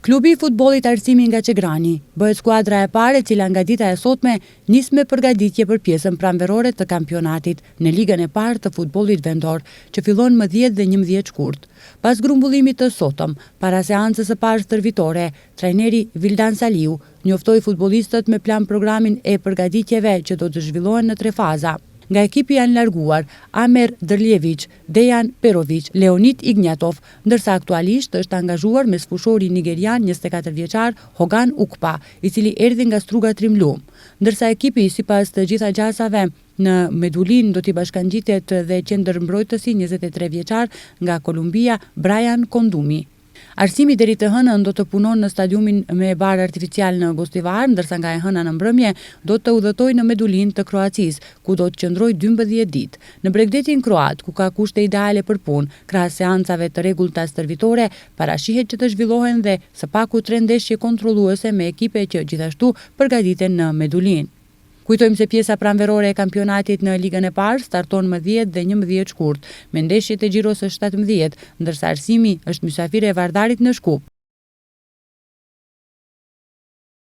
Klubi i futbollit Arsimi nga Çegrani bëhet skuadra e parë e cila nga dita e sotme nis me përgatitje për pjesën pranverore të kampionatit në ligën e parë të futbollit vendor, që fillon më 10 dhe 11 shkurt. Pas grumbullimit të sotëm, para seancës së parë stërvitore, trajneri Vildan Saliu njoftoi futbollistët me plan programin e përgatitjeve që do të zhvillohen në 3 faza. Nga ekipi janë larguar Amer Drljević, Dejan Perović, Leonid Ignjatov, ndërsa aktualisht është angazhuar me sfushori nigerian 24 vjeçar Hogan Ukpa, i cili erdhi nga Struga Trimlu. Ndërsa ekipi sipas të gjitha gjasave në Medulin do t'i bashkangjitet dhe qendërmbrojtësi 23 vjeçar nga Kolumbia Brian Kondumi. Arsimi deri të hënën do të punon në stadiumin me barë artificial në Gostivar, ndërsa nga e hëna në mbrëmje do të udhëtojë në Medulin të Kroacisë, ku do të qëndrojë 12 ditë. Në Bregdetin kroat, ku ka kushte ideale për punë, krahas seancave të rregullta stërvitore, parashihet që të zhvillohen dhe së paku 3 ndeshje kontrolluese me ekipe që gjithashtu përgatiten në Medulin. Kujtojmë se pjesa pranverore e kampionatit në ligën e parë starton më 10 dhe 11 shkurt, me ndeshjet e Xhiros së 17, ndërsa Arsimi është mysafir e Vardarit në Shkup.